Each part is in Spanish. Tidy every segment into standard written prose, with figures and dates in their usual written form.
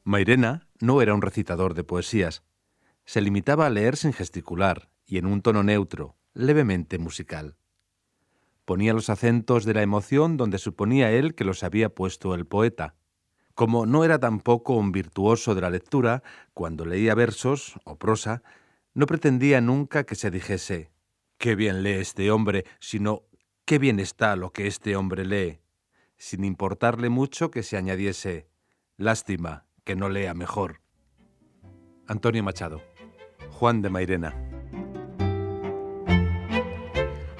Mairena no era un recitador de poesías. Se limitaba a leer sin gesticular y en un tono neutro, levemente musical. Ponía los acentos de la emoción donde suponía él que los había puesto el poeta. Como no era tampoco un virtuoso de la lectura, cuando leía versos o prosa, no pretendía nunca que se dijese «qué bien lee este hombre», sino «qué bien está lo que este hombre lee», sin importarle mucho que se añadiese «lástima que no lea mejor». Antonio Machado, Juan de Mairena.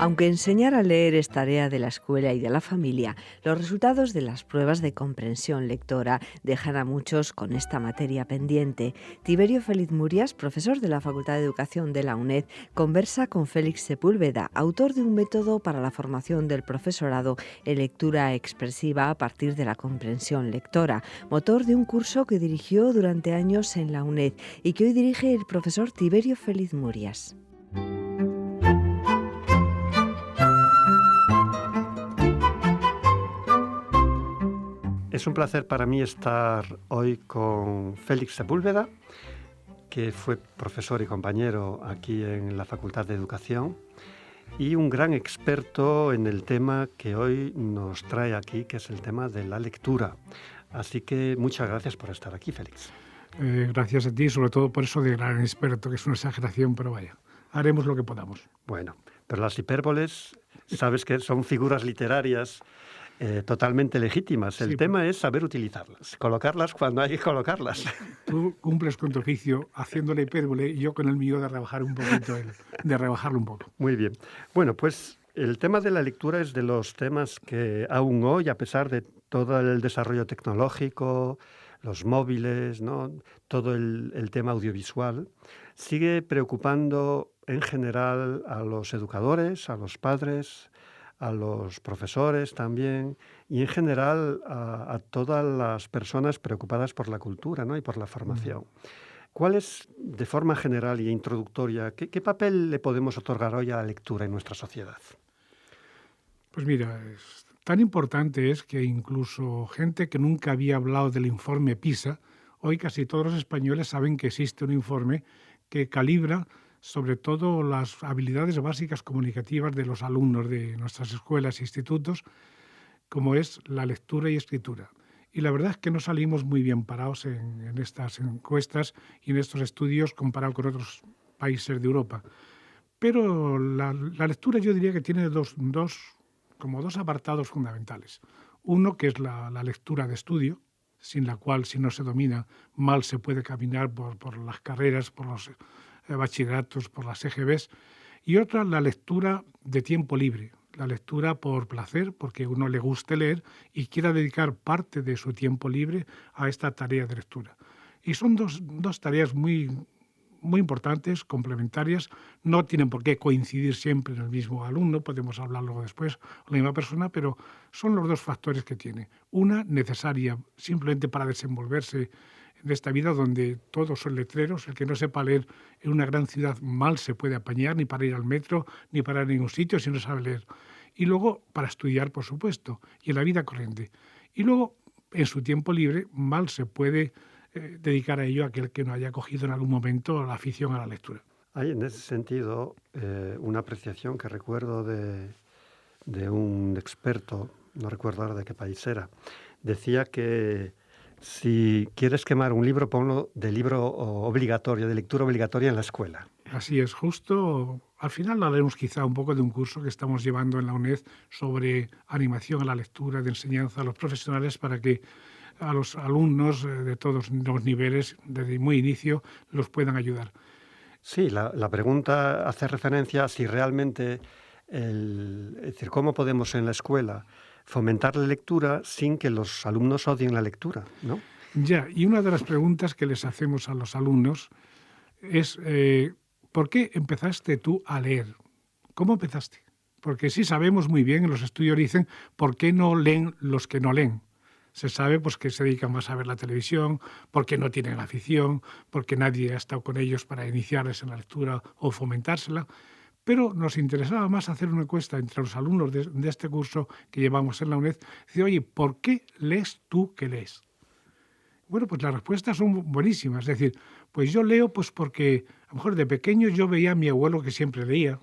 Aunque enseñar a leer es tarea de la escuela y de la familia, los resultados de las pruebas de comprensión lectora dejan a muchos con esta materia pendiente. Tiberio Félix Murias, profesor de la Facultad de Educación de la UNED, conversa con Félix Sepúlveda, autor de un método para la formación del profesorado en lectura expresiva a partir de la comprensión lectora, motor de un curso que dirigió durante años en la UNED y que hoy dirige el profesor Tiberio Félix Murias. Es un placer para mí estar hoy con Félix Sepúlveda, que fue profesor y compañero aquí en la Facultad de Educación y un gran experto en el tema que hoy nos trae aquí, que es el tema de la lectura. Así que muchas gracias por estar aquí, Félix. Gracias a ti, sobre todo por eso de gran experto, que es una exageración, pero vaya, haremos lo que podamos. Bueno, pero las hipérboles, sabes que son figuras literarias totalmente legítimas. El tema es saber utilizarlas, colocarlas cuando hay que colocarlas. Tú cumples con tu oficio haciendo la hipérbole y yo con el mío de rebajar un poquito, de rebajarlo un poco. Muy bien. Bueno, pues el tema de la lectura es de los temas que aún hoy, a pesar de todo el desarrollo tecnológico, los móviles, ¿no?, todo el tema audiovisual, sigue preocupando en general a los educadores, a los padres, a los profesores también, y en general a todas las personas preocupadas por la cultura, ¿no?, y por la formación. ¿Cuál es, de forma general y introductoria, qué papel le podemos otorgar hoy a la lectura en nuestra sociedad? Pues mira, tan importante es que incluso gente que nunca había hablado del informe PISA, hoy casi todos los españoles saben que existe un informe que calibra sobre todo las habilidades básicas comunicativas de los alumnos de nuestras escuelas e institutos, como es la lectura y escritura. Y la verdad es que no salimos muy bien parados en estas encuestas y en estos estudios comparado con otros países de Europa. Pero la lectura yo diría que tiene dos apartados fundamentales. Uno que es la lectura de estudio, sin la cual, si no se domina, mal se puede caminar por las carreras, por los bachilleratos, por las EGBs, y otra, la lectura de tiempo libre, la lectura por placer, porque a uno le guste leer y quiera dedicar parte de su tiempo libre a esta tarea de lectura. Y son dos tareas muy importantes, complementarias, no tienen por qué coincidir siempre en el mismo alumno, podemos hablar luego después, la misma persona, pero son los dos factores que tiene. Una necesaria simplemente para desenvolverse en esta vida donde todos son letreros, el que no sepa leer en una gran ciudad mal se puede apañar, ni para ir al metro, ni para ir a ningún sitio si no sabe leer. Y luego para estudiar, por supuesto, y en la vida corriente. Y luego, en su tiempo libre, mal se puede dedicar a ello aquel que no haya cogido en algún momento la afición a la lectura. Hay en ese sentido una apreciación que recuerdo de un experto, no recuerdo ahora de qué país era, decía que si quieres quemar un libro, ponlo de libro obligatorio, de lectura obligatoria en la escuela. Así es, justo al final hablaremos quizá un poco de un curso que estamos llevando en la UNED sobre animación a la lectura, de enseñanza a los profesionales para que a los alumnos de todos los niveles, desde muy inicio, los puedan ayudar. Sí, la pregunta hace referencia a si realmente, es decir, cómo podemos en la escuela fomentar la lectura sin que los alumnos odien la lectura, ¿no? Ya, y una de las preguntas que les hacemos a los alumnos es ¿por qué empezaste tú a leer? ¿Cómo empezaste? Porque sí sabemos muy bien, en los estudios dicen, ¿por qué no leen los que no leen? Se sabe pues, que se dedican más a ver la televisión, porque no tienen afición, porque nadie ha estado con ellos para iniciarles en la lectura o fomentársela. Pero nos interesaba más hacer una encuesta entre los alumnos de este curso que llevamos en la UNED. Decir, oye, ¿por qué lees tú que lees? Bueno, pues las respuestas son buenísimas. Es decir, pues yo leo pues porque a lo mejor de pequeño yo veía a mi abuelo que siempre leía,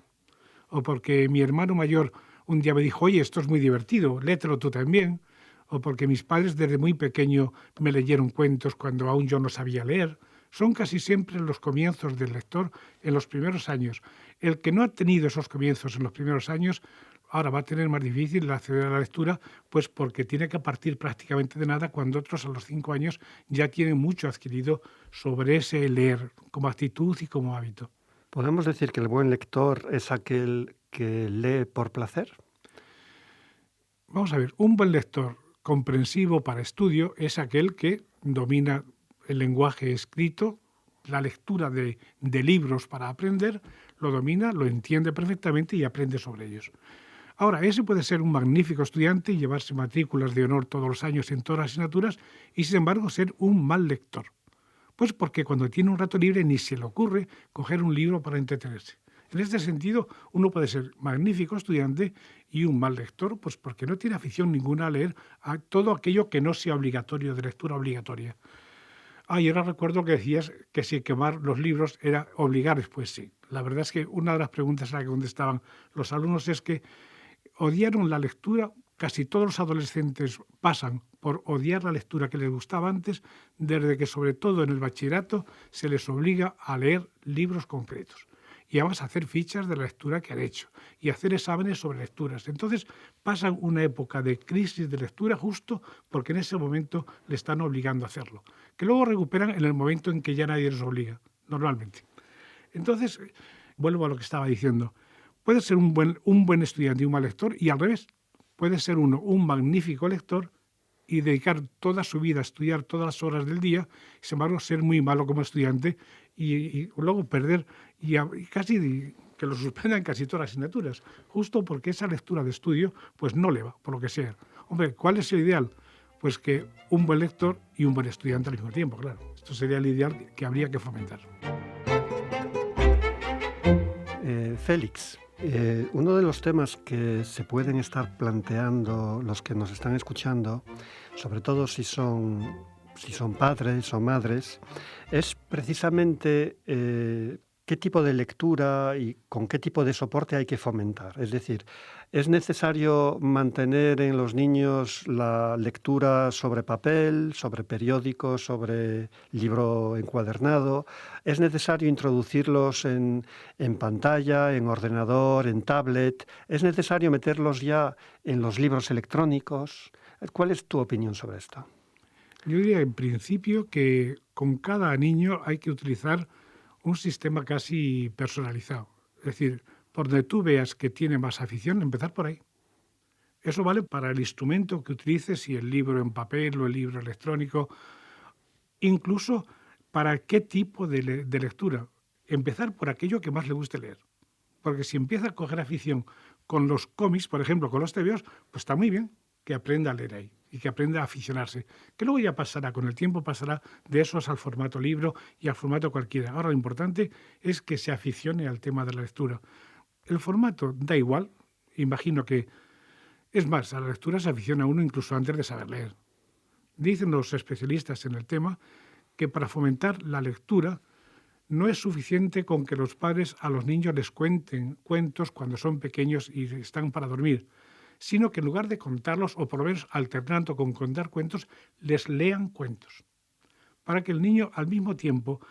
o porque mi hermano mayor un día me dijo, oye, esto es muy divertido, léetelo tú también, o porque mis padres desde muy pequeño me leyeron cuentos cuando aún yo no sabía leer. Son casi siempre los comienzos del lector en los primeros años. El que no ha tenido esos comienzos en los primeros años, ahora va a tener más difícil acceder a la lectura, pues porque tiene que partir prácticamente de nada, cuando otros a los 5 años ya tienen mucho adquirido sobre ese leer como actitud y como hábito. ¿Podemos decir que el buen lector es aquel que lee por placer? Vamos a ver, un buen lector comprensivo para estudio es aquel que domina el lenguaje escrito, la lectura de libros para aprender, lo domina, lo entiende perfectamente y aprende sobre ellos. Ahora, ese puede ser un magnífico estudiante y llevarse matrículas de honor todos los años en todas las asignaturas y, sin embargo, ser un mal lector. Pues porque cuando tiene un rato libre ni se le ocurre coger un libro para entretenerse. En este sentido, uno puede ser magnífico estudiante y un mal lector, pues porque no tiene afición ninguna a leer a todo aquello que no sea obligatorio, de lectura obligatoria. Y ahora recuerdo que decías que si quemar los libros era obligarles, pues sí. La verdad es que una de las preguntas a las que contestaban los alumnos es que odiaron la lectura. Casi todos los adolescentes pasan por odiar la lectura que les gustaba antes, desde que sobre todo en el bachillerato se les obliga a leer libros concretos y además a hacer fichas de la lectura que han hecho y hacer exámenes sobre lecturas. Entonces pasan una época de crisis de lectura justo porque en ese momento le están obligando a hacerlo, que luego recuperan en el momento en que ya nadie les obliga, normalmente. Entonces, vuelvo a lo que estaba diciendo, puede ser un buen estudiante y un mal lector, y al revés, puede ser uno un magnífico lector y dedicar toda su vida a estudiar todas las horas del día, sin embargo ser muy malo como estudiante y luego perder y casi que lo suspendan casi todas las asignaturas, justo porque esa lectura de estudio pues no le va, por lo que sea. Hombre, ¿cuál es el ideal? Pues que un buen lector y un buen estudiante al mismo tiempo, claro. Esto sería el ideal que habría que fomentar. Félix, uno de los temas que se pueden estar planteando los que nos están escuchando, sobre todo si son padres o madres, es precisamente qué tipo de lectura y con qué tipo de soporte hay que fomentar. Es decir, ¿es necesario mantener en los niños la lectura sobre papel, sobre periódico, sobre libro encuadernado? ¿Es necesario introducirlos en pantalla, en ordenador, en tablet? ¿Es necesario meterlos ya en los libros electrónicos? ¿Cuál es tu opinión sobre esto? Yo diría en principio que con cada niño hay que utilizar un sistema casi personalizado. Es decir, por donde tú veas que tiene más afición, empezar por ahí. Eso vale para el instrumento que utilices, si el libro en papel o el libro electrónico, incluso para qué tipo de lectura. Empezar por aquello que más le guste leer. Porque si empieza a coger afición con los cómics, por ejemplo, con los tebeos, pues está muy bien que aprenda a leer ahí y que aprenda a aficionarse. Que luego ya pasará, con el tiempo pasará de esos al formato libro y al formato cualquiera. Ahora lo importante es que se aficione al tema de la lectura. El formato da igual, imagino que, es más, a la lectura se aficiona uno incluso antes de saber leer. Dicen los especialistas en el tema que para fomentar la lectura no es suficiente con que los padres a los niños les cuenten cuentos cuando son pequeños y están para dormir, sino que en lugar de contarlos, o por lo menos alternando con contar cuentos, les lean cuentos. Para que el niño, al mismo tiempo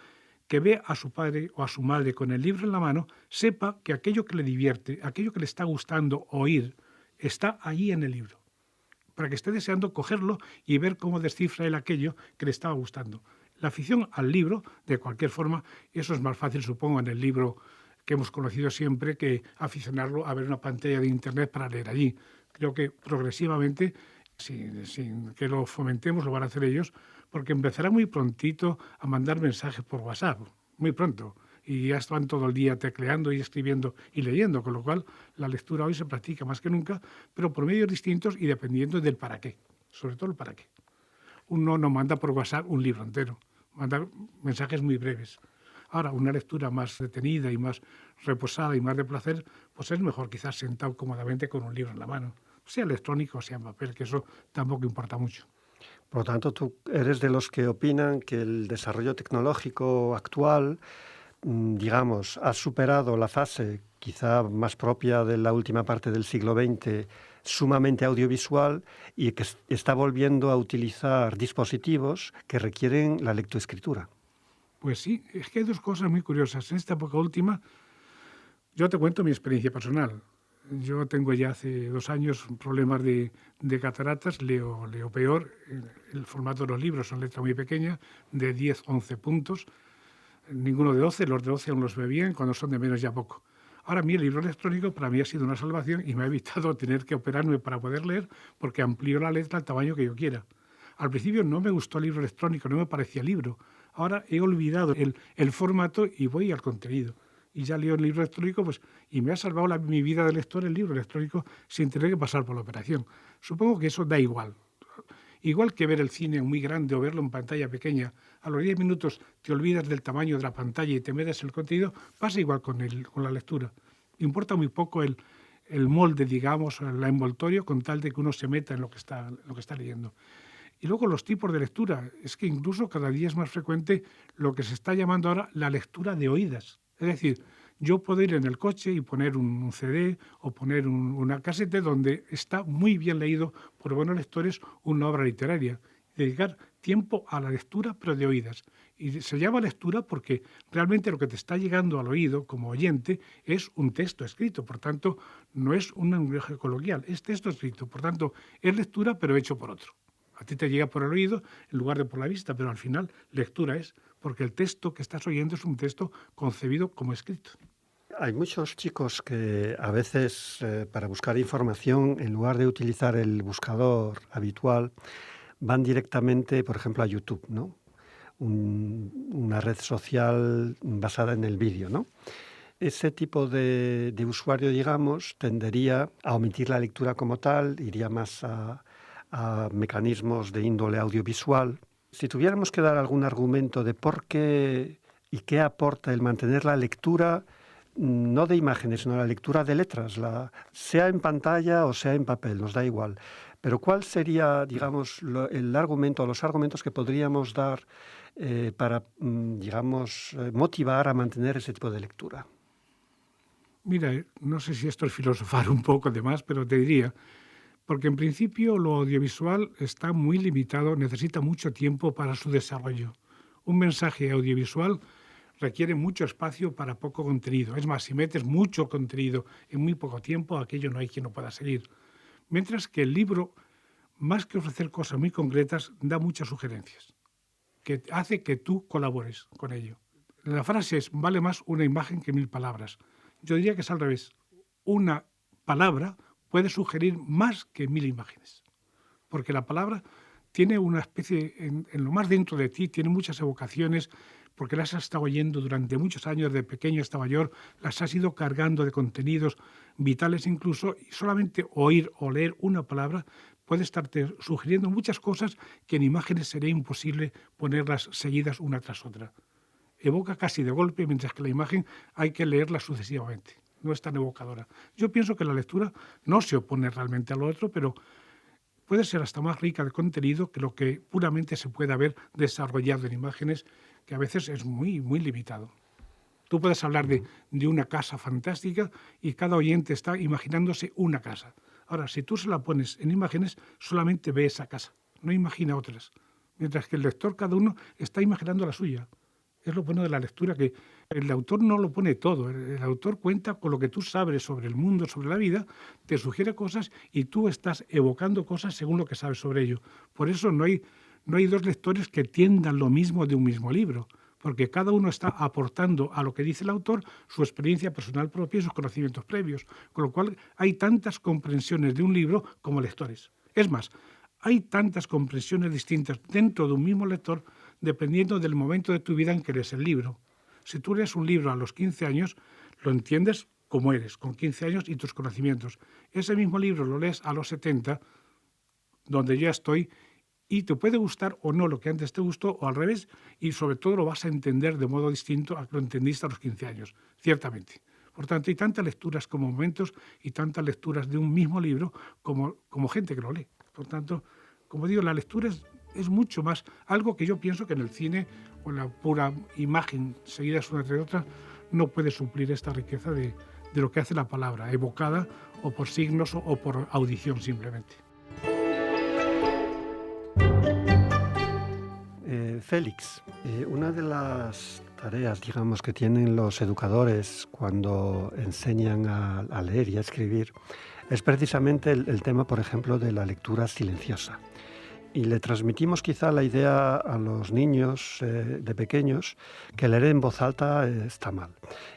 que ve a su padre o a su madre con el libro en la mano, sepa que aquello que le divierte, aquello que le está gustando oír, está allí en el libro. Para que esté deseando cogerlo y ver cómo descifra él aquello que le estaba gustando. La afición al libro, de cualquier forma, eso es más fácil, supongo, en el libro que hemos conocido siempre, que aficionarlo a ver una pantalla de internet para leer allí. Creo que progresivamente, sin que lo fomentemos, lo van a hacer ellos, porque empezará muy prontito a mandar mensajes por WhatsApp, muy pronto, y ya están todo el día tecleando y escribiendo y leyendo, con lo cual la lectura hoy se practica más que nunca, pero por medios distintos y dependiendo del para qué, sobre todo el para qué. Uno no manda por WhatsApp un libro entero, manda mensajes muy breves. Ahora, una lectura más detenida y más reposada y más de placer, pues es mejor quizás sentado cómodamente con un libro en la mano, sea electrónico o sea en papel, que eso tampoco importa mucho. Por lo tanto, tú eres de los que opinan que el desarrollo tecnológico actual, digamos, ha superado la fase quizá más propia de la última parte del siglo XX, sumamente audiovisual, y que está volviendo a utilizar dispositivos que requieren la lectoescritura. Pues sí, es que hay dos cosas muy curiosas. En esta época última, yo te cuento mi experiencia personal. Yo tengo ya hace 2 años problemas de cataratas, leo peor. El formato de los libros son letra muy pequeña, de 10, 11 puntos. Ninguno de 12, los de 12 aún los ve bien, cuando son de menos ya poco. Ahora, a mí el libro electrónico para mí ha sido una salvación y me ha evitado tener que operarme para poder leer, porque amplío la letra al tamaño que yo quiera. Al principio no me gustó el libro electrónico, no me parecía libro. Ahora he olvidado el formato y voy al contenido. Y ya leo el libro electrónico, pues, y me ha salvado mi vida de lector el libro electrónico sin tener que pasar por la operación. Supongo que eso da igual. Igual que ver el cine muy grande o verlo en pantalla pequeña, a los 10 minutos te olvidas del tamaño de la pantalla y te metes en el contenido, pasa igual con la lectura. Importa muy poco el molde, digamos, el envoltorio, con tal de que uno se meta en lo que está leyendo. Y luego los tipos de lectura. Es que incluso cada día es más frecuente lo que se está llamando ahora la lectura de oídas. Es decir, yo puedo ir en el coche y poner un CD o poner una casete donde está muy bien leído por buenos lectores una obra literaria. Dedicar tiempo a la lectura, pero de oídas. Y se llama lectura porque realmente lo que te está llegando al oído como oyente es un texto escrito. Por tanto, no es un lenguaje coloquial, es texto escrito. Por tanto, es lectura, pero hecho por otro. A ti te llega por el oído en lugar de por la vista, pero al final lectura es, porque el texto que estás oyendo es un texto concebido como escrito. Hay muchos chicos que a veces para buscar información, en lugar de utilizar el buscador habitual, van directamente, por ejemplo, a YouTube, ¿no? Una red social basada en el vídeo, ¿no? Ese tipo de usuario, digamos, tendería a omitir la lectura como tal, iría más a mecanismos de índole audiovisual. Si tuviéramos que dar algún argumento de por qué y qué aporta el mantener la lectura, no de imágenes, sino la lectura de letras, sea en pantalla o sea en papel, nos da igual. Pero ¿cuál sería, digamos, el argumento o los argumentos que podríamos dar para, digamos, motivar a mantener ese tipo de lectura? Mira, no sé si esto es filosofar un poco de más, pero te diría, porque en principio lo audiovisual está muy limitado, necesita mucho tiempo para su desarrollo. Un mensaje audiovisual requiere mucho espacio para poco contenido. Es más, si metes mucho contenido en muy poco tiempo, aquello no hay quien lo pueda seguir. Mientras que el libro, más que ofrecer cosas muy concretas, da muchas sugerencias, que hace que tú colabores con ello. La frase es, vale más una imagen que 1000 palabras. Yo diría que es al revés. Una palabra puede sugerir más que 1000 imágenes, porque la palabra tiene una especie, en lo más dentro de ti, tiene muchas evocaciones, porque las has estado oyendo durante muchos años, de pequeño hasta mayor, las has ido cargando de contenidos vitales incluso, y solamente oír o leer una palabra puede estarte sugiriendo muchas cosas que en imágenes sería imposible ponerlas seguidas una tras otra. Evoca casi de golpe, mientras que la imagen hay que leerla sucesivamente. No es tan evocadora. Yo pienso que la lectura no se opone realmente a lo otro, pero puede ser hasta más rica de contenido que lo que puramente se puede haber desarrollado en imágenes, que a veces es muy, muy limitado. Tú puedes hablar de una casa fantástica y cada oyente está imaginándose una casa. Ahora, si tú se la pones en imágenes, solamente ve esa casa, no imagina otras. Mientras que el lector, cada uno, está imaginando la suya. Es lo bueno de la lectura, que el autor no lo pone todo. El autor cuenta con lo que tú sabes sobre el mundo, sobre la vida, te sugiere cosas y tú estás evocando cosas según lo que sabes sobre ello. Por eso no hay dos lectores que tiendan lo mismo de un mismo libro, porque cada uno está aportando a lo que dice el autor su experiencia personal propia y sus conocimientos previos, con lo cual hay tantas comprensiones de un libro como lectores. Es más, hay tantas comprensiones distintas dentro de un mismo lector dependiendo del momento de tu vida en que lees el libro. Si tú lees un libro a los 15 años, lo entiendes como eres, con 15 años y tus conocimientos. Ese mismo libro lo lees a los 70, donde ya estoy, y te puede gustar o no lo que antes te gustó, o al revés, y sobre todo lo vas a entender de modo distinto a que lo entendiste a los 15 años, ciertamente. Por tanto, hay tantas lecturas como momentos y tantas lecturas de un mismo libro como gente que lo lee. Por tanto, como digo, la lectura es mucho más, algo que yo pienso que en el cine o la pura imagen seguidas una tras otra no puede suplir esta riqueza de lo que hace la palabra, evocada o por signos o por audición simplemente. Félix, una de las tareas, digamos, que tienen los educadores cuando enseñan a leer y a escribir es precisamente el tema, por ejemplo, de la lectura silenciosa. Y le transmitimos quizá la idea a los niños de pequeños que leer en voz alta está mal.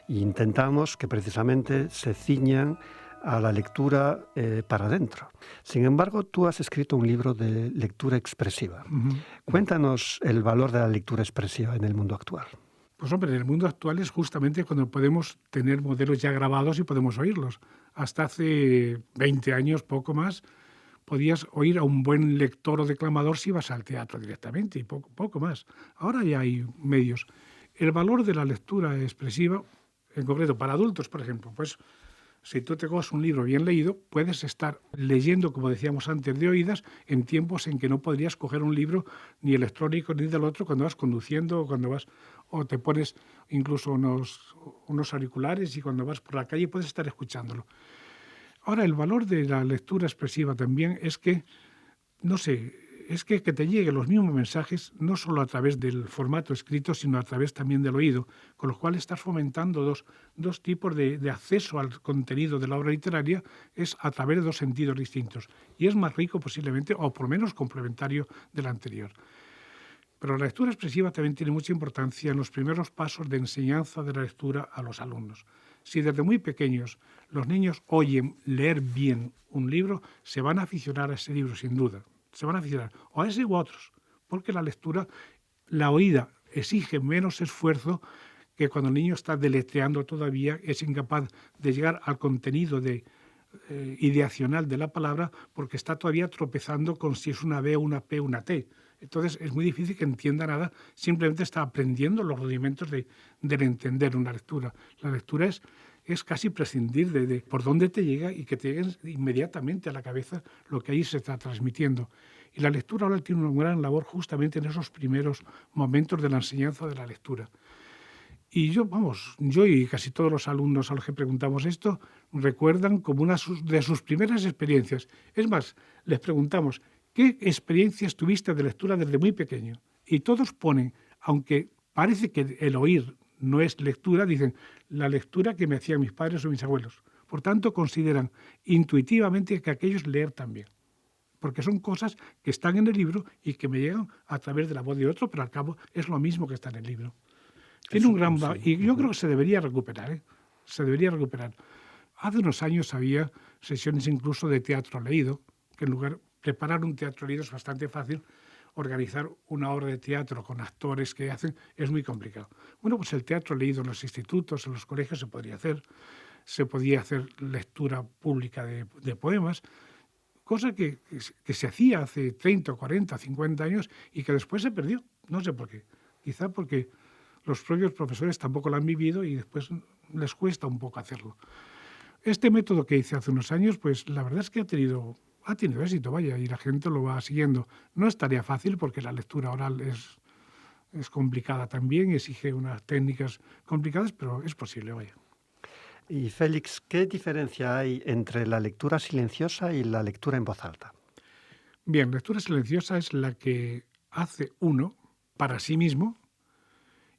E intentamos que precisamente se ciñan a la lectura para adentro. Sin embargo, tú has escrito un libro de lectura expresiva. Uh-huh. Cuéntanos el valor de la lectura expresiva en el mundo actual. Pues hombre, en el mundo actual es justamente cuando podemos tener modelos ya grabados y podemos oírlos. Hasta hace 20 años, poco más, podías oír a un buen lector o declamador si ibas al teatro directamente y poco más. Ahora ya hay medios. El valor de la lectura expresiva, en concreto para adultos, por ejemplo, pues si tú te coges un libro bien leído, puedes estar leyendo, como decíamos antes, de oídas, en tiempos en que no podrías coger un libro ni electrónico ni del otro cuando vas conduciendo o te pones incluso unos auriculares y cuando vas por la calle puedes estar escuchándolo. Ahora, el valor de la lectura expresiva también es que, que te lleguen los mismos mensajes, no solo a través del formato escrito, sino a través también del oído, con lo cual estás fomentando dos tipos de acceso al contenido de la obra literaria, es a través de dos sentidos distintos. Y es más rico posiblemente, o por lo menos complementario del anterior. Pero la lectura expresiva también tiene mucha importancia en los primeros pasos de enseñanza de la lectura a los alumnos. Si desde muy pequeños los niños oyen leer bien un libro, se van a aficionar a ese libro, sin duda. Se van a aficionar o a ese u a otros, porque la lectura, la oída, exige menos esfuerzo que cuando el niño está deletreando todavía, es incapaz de llegar al contenido ideacional de la palabra porque está todavía tropezando con si es una B, una P, una T. Entonces es muy difícil que entienda nada, simplemente está aprendiendo los rudimentos del entender una lectura. La lectura es casi prescindir de por dónde te llega y que te llegue inmediatamente a la cabeza lo que ahí se está transmitiendo. Y la lectura ahora tiene una gran labor justamente en esos primeros momentos de la enseñanza de la lectura. Y yo y casi todos los alumnos a los que preguntamos esto recuerdan como una de sus primeras experiencias. Es más, les preguntamos, ¿qué experiencias tuviste de lectura desde muy pequeño? Y todos ponen, aunque parece que el oír no es lectura, dicen la lectura que me hacían mis padres o mis abuelos. Por tanto, consideran intuitivamente que aquello es leer también. Porque son cosas que están en el libro y que me llegan a través de la voz de otro, pero al cabo es lo mismo que está en el libro. Tiene un gran valor y yo creo que se debería recuperar. Se debería recuperar. Hace unos años había sesiones incluso de teatro leído, que en lugar de preparar un teatro leído es bastante fácil, organizar una obra de teatro con actores que hacen es muy complicado. Bueno, pues el teatro leído en los institutos, en los colegios se podría hacer. Se podía hacer lectura pública de poemas, cosa que se hacía hace 30, 40, 50 años y que después se perdió. No sé por qué. Quizá porque los propios profesores tampoco lo han vivido y después les cuesta un poco hacerlo. Este método que hice hace unos años, pues la verdad es que ha tenido éxito, vaya, y la gente lo va siguiendo. No es tarea fácil porque la lectura oral es complicada también, exige unas técnicas complicadas, pero es posible, vaya. Y Félix, ¿qué diferencia hay entre la lectura silenciosa y la lectura en voz alta? Bien, lectura silenciosa es la que hace uno para sí mismo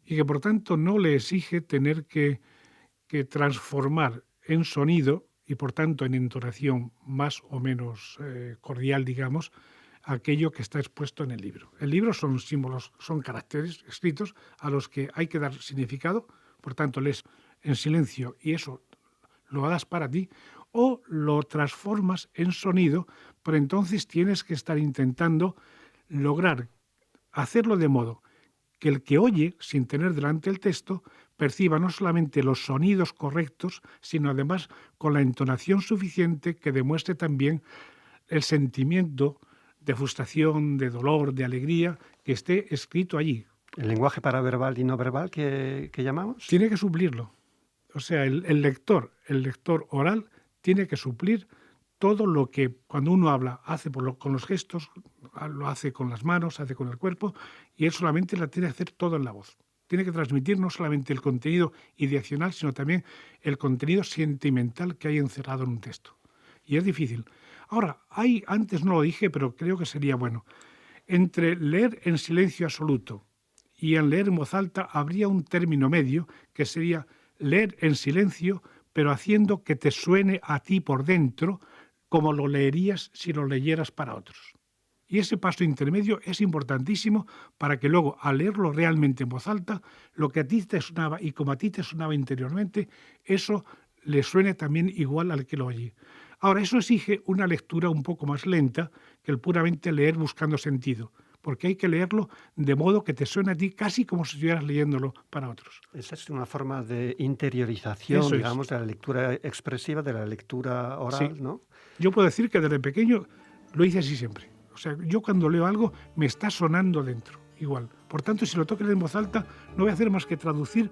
y que por tanto no le exige tener que transformar en sonido y por tanto en entonación más o menos cordial, digamos, aquello que está expuesto en el libro. El libro son símbolos, son caracteres escritos a los que hay que dar significado, por tanto lees en silencio y eso lo hagas para ti, o lo transformas en sonido, pero entonces tienes que estar intentando lograr hacerlo de modo que el que oye, sin tener delante el texto, perciba no solamente los sonidos correctos, sino además con la entonación suficiente que demuestre también el sentimiento de frustración, de dolor, de alegría, que esté escrito allí. ¿El lenguaje paraverbal y no verbal que llamamos? Tiene que suplirlo. O sea, el lector oral tiene que suplir todo lo que cuando uno habla hace con los gestos, lo hace con las manos, hace con el cuerpo, y él solamente la tiene que hacer todo en la voz. Tiene que transmitir no solamente el contenido ideacional, sino también el contenido sentimental que hay encerrado en un texto. Y es difícil. Ahora, antes no lo dije, pero creo que sería bueno. Entre leer en silencio absoluto y en leer en voz alta habría un término medio que sería leer en silencio, pero haciendo que te suene a ti por dentro como lo leerías si lo leyeras para otros. Y ese paso intermedio es importantísimo para que luego, al leerlo realmente en voz alta, lo que a ti te sonaba y como a ti te sonaba interiormente, eso le suene también igual al que lo oye. Ahora, eso exige una lectura un poco más lenta que el puramente leer buscando sentido, porque hay que leerlo de modo que te suene a ti casi como si estuvieras leyéndolo para otros. Esa es una forma de interiorización, digamos, de la lectura expresiva, de la lectura oral, Sí. ¿no? Yo puedo decir que desde pequeño lo hice así siempre. O sea, yo cuando leo algo me está sonando dentro, igual. Por tanto, si lo tengo que leer en voz alta, no voy a hacer más que traducir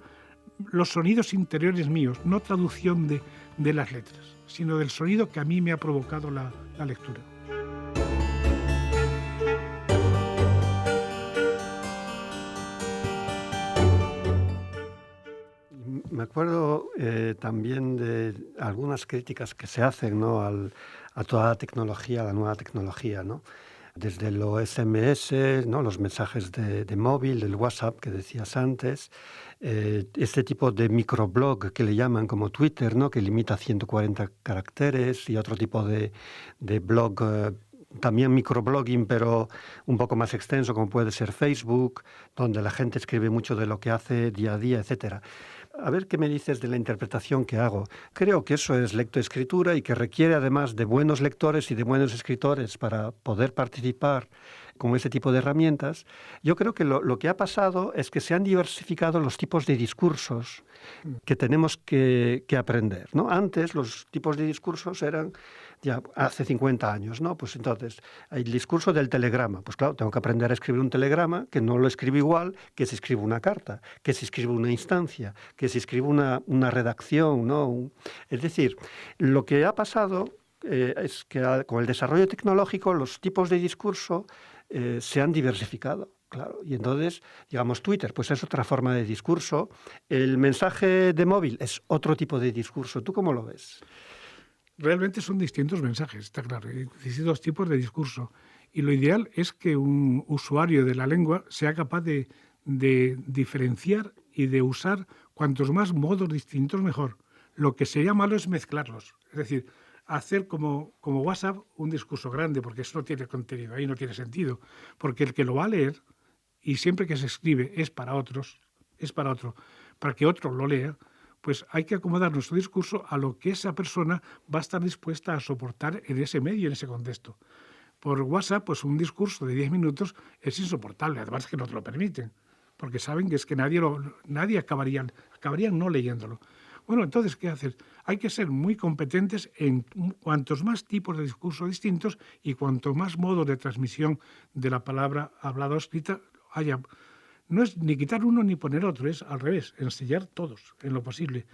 los sonidos interiores míos, no traducción de las letras, sino del sonido que a mí me ha provocado la lectura. Me acuerdo también de algunas críticas que se hacen, ¿no?, a toda la tecnología, a la nueva tecnología, ¿no? Desde los SMS, ¿no?, los mensajes de móvil, del WhatsApp que decías antes, este tipo de microblog que le llaman como Twitter, ¿no?, que limita a 140 caracteres, y otro tipo de blog, también microblogging, pero un poco más extenso, como puede ser Facebook, donde la gente escribe mucho de lo que hace día a día, etcétera. A ver qué me dices de la interpretación que hago. Creo que eso es lectoescritura y que requiere además de buenos lectores y de buenos escritores para poder participar con ese tipo de herramientas. Yo creo que lo que ha pasado es que se han diversificado los tipos de discursos que tenemos que aprender, ¿no? Antes los tipos de discursos eran, ya hace 50 años, ¿no? Pues entonces, el discurso del telegrama. Pues claro, tengo que aprender a escribir un telegrama, que no lo escribo igual que si escribo una carta, que si escribo una instancia, que si escribo una redacción, ¿no? Es decir, lo que ha pasado es que con el desarrollo tecnológico los tipos de discurso se han diversificado. Claro, y entonces, digamos, Twitter, pues es otra forma de discurso. El mensaje de móvil es otro tipo de discurso. ¿Tú cómo lo ves? Realmente son distintos mensajes, está claro, distintos tipos de discurso. Y lo ideal es que un usuario de la lengua sea capaz de diferenciar y de usar cuantos más modos distintos mejor. Lo que sería malo es mezclarlos. Es decir, hacer como WhatsApp un discurso grande, porque eso no tiene contenido, ahí no tiene sentido. Porque el que lo va a leer, y siempre que se escribe es para otros, para que otro lo lea, pues hay que acomodar nuestro discurso a lo que esa persona va a estar dispuesta a soportar en ese medio, en ese contexto. Por WhatsApp, pues un discurso de 10 minutos es insoportable, además que no te lo permiten, porque saben que es que nadie acabarían no leyéndolo. Bueno, entonces, ¿qué hacer? Hay que ser muy competentes en cuantos más tipos de discurso distintos y cuanto más modos de transmisión de la palabra hablada o escrita haya. No es ni quitar uno ni poner otro, es al revés, enseñar todos en lo posible.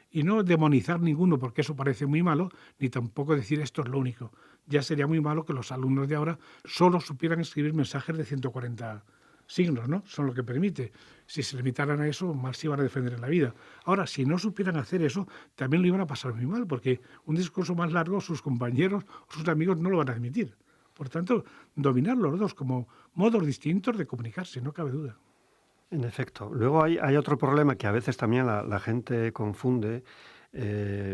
Y no demonizar ninguno, porque eso parece muy malo, ni tampoco decir esto es lo único. Ya sería muy malo que los alumnos de ahora solo supieran escribir mensajes de 140 signos, ¿no? Son lo que permite. Si se limitaran a eso, mal se iban a defender en la vida. Ahora, si no supieran hacer eso, también lo iban a pasar muy mal, porque un discurso más largo, sus compañeros o sus amigos no lo van a admitir. Por tanto, dominar los dos como modos distintos de comunicarse, no cabe duda. En efecto. Luego hay otro problema que a veces también la gente confunde.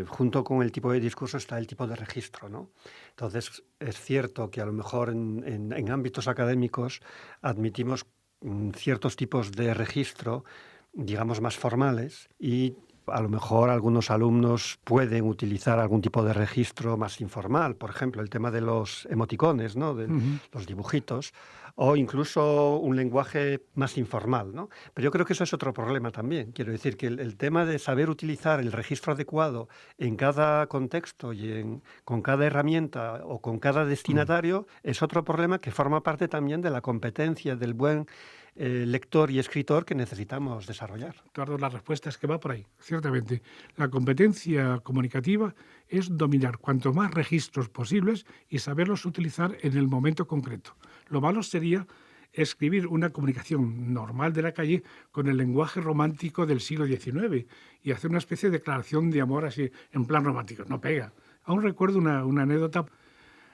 Junto con el tipo de discurso está el tipo de registro, ¿no? Entonces, es cierto que a lo mejor en ámbitos académicos admitimos ciertos tipos de registro, digamos, más formales, y a lo mejor algunos alumnos pueden utilizar algún tipo de registro más informal, por ejemplo, el tema de los emoticones, ¿no?, de los dibujitos, o incluso un lenguaje más informal, ¿no? Pero yo creo que eso es otro problema también. Quiero decir que el tema de saber utilizar el registro adecuado en cada contexto y con cada herramienta o con cada destinatario es otro problema que forma parte también de la competencia del buen lector y escritor que necesitamos desarrollar. Eduardo, la respuesta es que va por ahí. Ciertamente, la competencia comunicativa es dominar cuanto más registros posibles y saberlos utilizar en el momento concreto. Lo malo sería escribir una comunicación normal de la calle con el lenguaje romántico del siglo XIX y hacer una especie de declaración de amor así en plan romántico. No pega. Aún recuerdo una anécdota.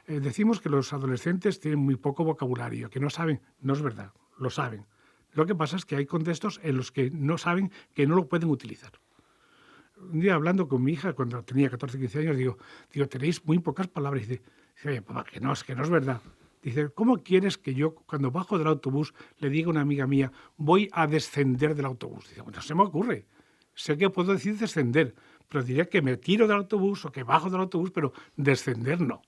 Decimos que los adolescentes tienen muy poco vocabulario, que no saben. No es verdad, lo saben. Lo que pasa es que hay contextos en los que no saben que no lo pueden utilizar. Un día hablando con mi hija, cuando tenía 14, 15 años, digo, tenéis muy pocas palabras. Y dice, oye, papá, que no es verdad. Dice, ¿cómo quieres que yo, cuando bajo del autobús, le diga a una amiga mía, voy a descender del autobús? Dice, bueno, no se me ocurre. Sé que puedo decir descender, pero diré que me tiro del autobús o que bajo del autobús, pero descender no.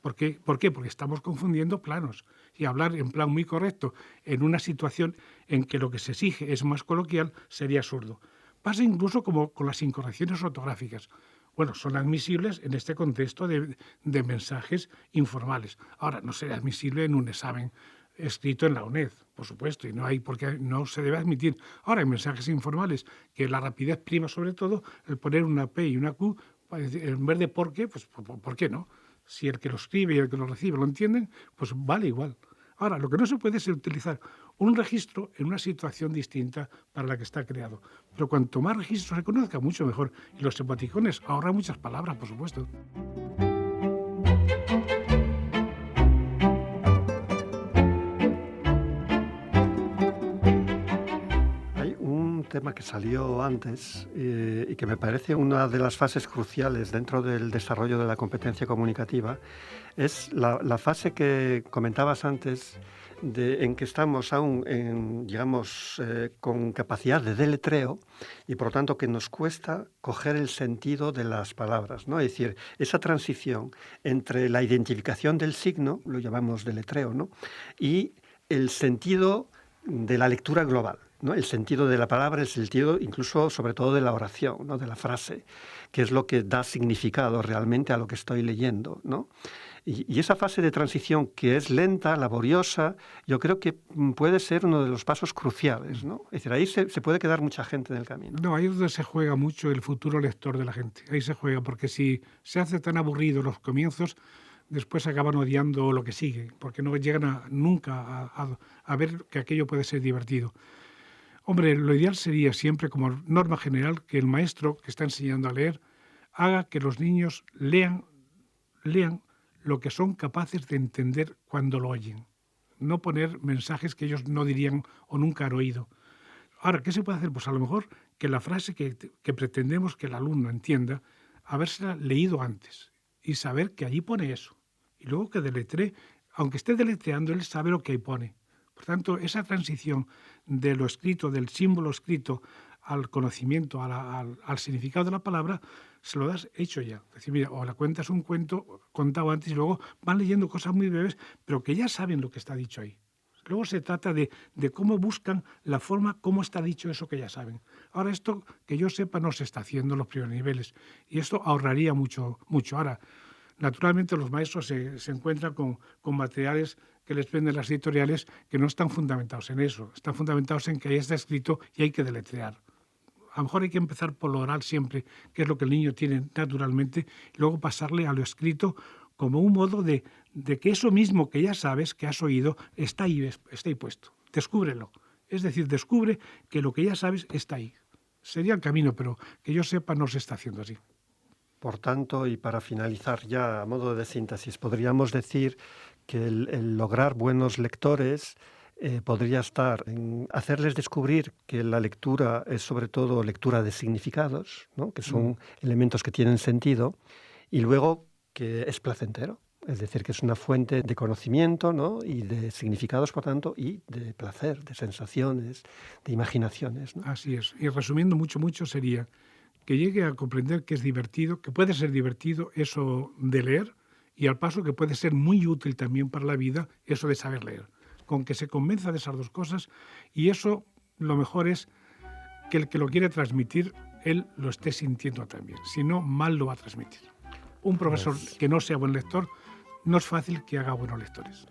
¿Por qué? Porque estamos confundiendo planos. Y hablar en plan muy correcto en una situación en que lo que se exige es más coloquial sería absurdo. Pasa incluso como con las incorrecciones ortográficas. Bueno, son admisibles en este contexto de mensajes informales. Ahora, no será admisible en un examen escrito en la UNED, por supuesto, y porque no se debe admitir. Ahora, en mensajes informales, que la rapidez prima sobre todo, el poner una P y una Q, en vez de por qué, pues ¿por qué no? Si el que lo escribe y el que lo recibe lo entienden, pues vale igual. Ahora, lo que no se puede es utilizar un registro en una situación distinta para la que está creado. Pero cuanto más registros se conozca, mucho mejor. Y los emoticones ahorran muchas palabras, por supuesto. Hay un tema que salió antes y que me parece una de las fases cruciales dentro del desarrollo de la competencia comunicativa. Es la fase que comentabas antes, en que estamos aún, digamos, con capacidad de deletreo y por lo tanto que nos cuesta coger el sentido de las palabras, ¿no? Es decir, esa transición entre la identificación del signo, lo llamamos deletreo, ¿no? Y el sentido de la lectura global, ¿no? El sentido de la palabra, el sentido incluso sobre todo de la oración, ¿no? De la frase, que es lo que da significado realmente a lo que estoy leyendo, ¿no? Y esa fase de transición, que es lenta, laboriosa, yo creo que puede ser uno de los pasos cruciales, ¿no? Es decir, ahí se puede quedar mucha gente en el camino. No, ahí es donde se juega mucho el futuro lector de la gente. Ahí se juega, porque si se hace tan aburrido los comienzos, después acaban odiando lo que sigue, porque no llegan nunca a ver que aquello puede ser divertido. Hombre, lo ideal sería siempre, como norma general, que el maestro que está enseñando a leer haga que los niños lean lo que son capaces de entender cuando lo oyen. No poner mensajes que ellos no dirían o nunca han oído. Ahora, ¿qué se puede hacer? Pues a lo mejor que la frase que pretendemos que el alumno entienda, habérsela leído antes y saber que allí pone eso. Y luego que deletree, aunque esté deletreando, él sabe lo que ahí pone. Por tanto, esa transición de lo escrito, del símbolo escrito, al conocimiento, al significado de la palabra, se lo das hecho ya. Es decir, mira, o le cuentas un cuento contado antes y luego van leyendo cosas muy breves, pero que ya saben lo que está dicho ahí. Luego se trata de cómo buscan la forma, cómo está dicho eso que ya saben. Ahora, esto, que yo sepa, no se está haciendo en los primeros niveles. Y esto ahorraría mucho. Ahora, naturalmente, los maestros se encuentran con materiales que les venden las editoriales que no están fundamentados en eso. Están fundamentados en que ahí está escrito y hay que deletrear. A lo mejor hay que empezar por lo oral siempre, que es lo que el niño tiene naturalmente, y luego pasarle a lo escrito como un modo de que eso mismo que ya sabes, que has oído, está ahí puesto. Descúbrelo. Es decir, descubre que lo que ya sabes está ahí. Sería el camino, pero que yo sepa no se está haciendo así. Por tanto, y para finalizar ya a modo de síntesis, podríamos decir que el lograr buenos lectores podría estar en hacerles descubrir que la lectura es sobre todo lectura de significados, ¿no? Que son elementos que tienen sentido, y luego que es placentero, es decir, que es una fuente de conocimiento, ¿no? Y de significados, por tanto, y de placer, de sensaciones, de imaginaciones, ¿no? Así es. Y resumiendo mucho, sería que llegue a comprender que es divertido, que puede ser divertido eso de leer, y al paso que puede ser muy útil también para la vida eso de saber leer. Con que se convenza de esas dos cosas, y eso lo mejor es que el que lo quiere transmitir, él lo esté sintiendo también. Si no, mal lo va a transmitir. Un profesor que no sea buen lector, no es fácil que haga buenos lectores.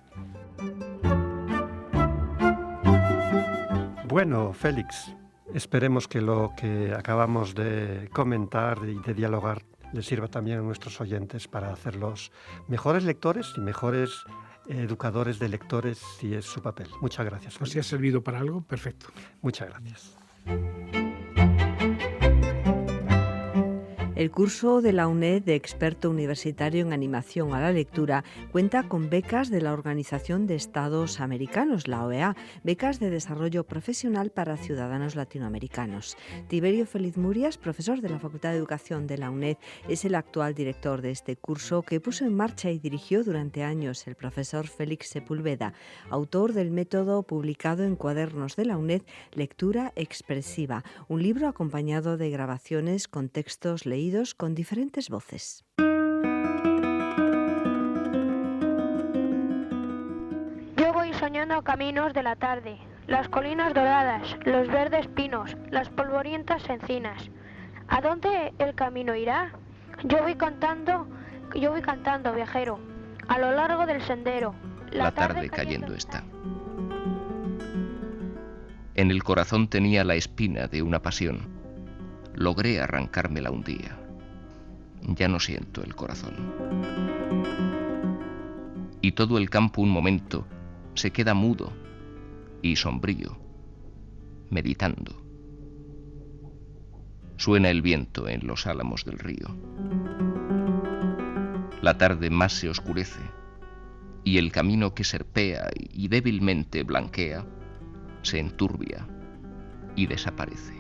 Bueno, Félix, esperemos que lo que acabamos de comentar y de dialogar les sirva también a nuestros oyentes para hacerlos mejores lectores y mejores educadores de lectores, si es su papel. Muchas gracias. Pues si ha servido para algo, perfecto. Muchas gracias. El curso de la UNED de experto universitario en animación a la lectura cuenta con becas de la Organización de Estados Americanos, la OEA, becas de desarrollo profesional para ciudadanos latinoamericanos. Tiberio Feliz Murias, profesor de la Facultad de Educación de la UNED, es el actual director de este curso que puso en marcha y dirigió durante años el profesor Félix Sepúlveda, autor del método publicado en Cuadernos de la UNED, Lectura Expresiva, un libro acompañado de grabaciones con textos leídos con diferentes voces. Yo voy soñando caminos de la tarde, las colinas doradas, los verdes pinos, las polvorientas encinas. ¿A dónde el camino irá? Yo voy cantando, viajero, a lo largo del sendero. La tarde cayendo está. En el corazón tenía la espina de una pasión. Logré arrancármela un día. Ya no siento el corazón. Y todo el campo un momento se queda mudo y sombrío, meditando. Suena el viento en los álamos del río. La tarde más se oscurece y el camino que serpea y débilmente blanquea se enturbia y desaparece.